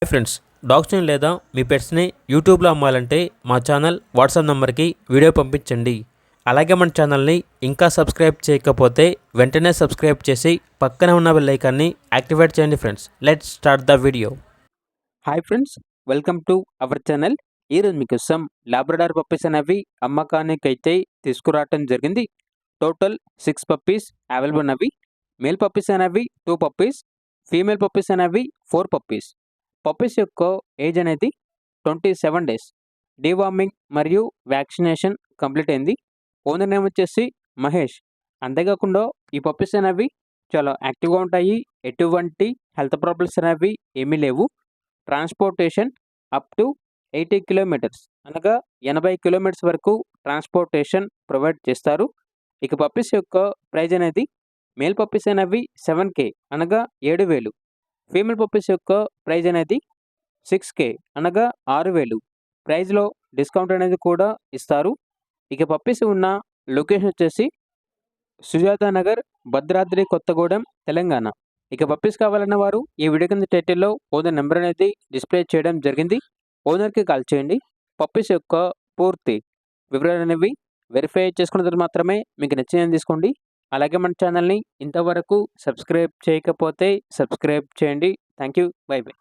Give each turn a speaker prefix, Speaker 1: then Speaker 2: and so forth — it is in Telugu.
Speaker 1: హాయ్ ఫ్రెండ్స్, డాగ్స్ని లేదా మీ పెట్స్ని యూట్యూబ్లో అమ్మాలంటే మా ఛానల్ వాట్సాప్ నెంబర్కి వీడియో పంపించండి. అలాగే మన ఛానల్ని ఇంకా సబ్స్క్రైబ్ చేయకపోతే వెంటనే సబ్స్క్రైబ్ చేసి పక్కనే ఉన్న బెల్ ఐకాన్ని యాక్టివేట్ చేయండి friends. Let's start the video. Hi friends, welcome to our channel. ఈరోజు మీకోసం లాబ్రడార్ పప్పీస్ అనేవి అమ్మకానికైతే తీసుకురావటం జరిగింది. టోటల్ 6 పప్పీస్ అవైలబుల్ ఉన్నవి. మేల్ పప్పీస్ అనేవి 2 పప్పీస్, ఫీమేల్ పప్పీస్ అనేవి 4 పప్పీస్. పప్పీస్ యొక్క ఏజ్ అనేది 27 డేస్. డీవార్మింగ్ మరియు వ్యాక్సినేషన్ కంప్లీట్ అయింది. ఓనర్ నేమ్ వచ్చేసి మహేష్. అంతేకాకుండా ఈ పప్పీస్ అనేవి చాలా యాక్టివ్గా ఉంటాయి. ఎటువంటి హెల్త్ ప్రాబ్లమ్స్ అనేవి ఏమీ లేవు. ట్రాన్స్పోర్టేషన్ అప్ టు 80 కిలోమీటర్స్ అనగా 80 కిలోమీటర్స్ వరకు ట్రాన్స్పోర్టేషన్ ప్రొవైడ్ చేస్తారు. ఇక పప్పీస్ యొక్క ప్రైజ్ అనేది మేల్ పప్పీస్ అనేవి 7K అనగా 7,000. ఫీమేల్ పప్పీస్ యొక్క ప్రైజ్ అనేది 6K అనగా 6,000. ప్రైజ్లో డిస్కౌంట్ అనేది కూడా ఇస్తారు. ఇక పప్పీస్ ఉన్న లొకేషన్ వచ్చేసి సుజాత నగర్, భద్రాద్రి కొత్తగూడెం, తెలంగాణ. ఇక పప్పీస్ కావాలన్న వారు ఈ వీడియో కింద టైటిల్లో ఓనర్ నెంబర్ అనేది డిస్ప్లే చేయడం జరిగింది. ఓనర్కి కాల్ చేయండి. పప్పీస్ యొక్క పూర్తి వివరాలు అనేవి వెరిఫై చేసుకున్న తర్వాత మాత్రమే మీకు నచ్చినది తీసుకోండి. అలాగే మన ఛానల్ని ఇంతవరకు సబ్స్క్రైబ్ చేయకపోతే సబ్స్క్రైబ్ చేయండి. Thank you. By by.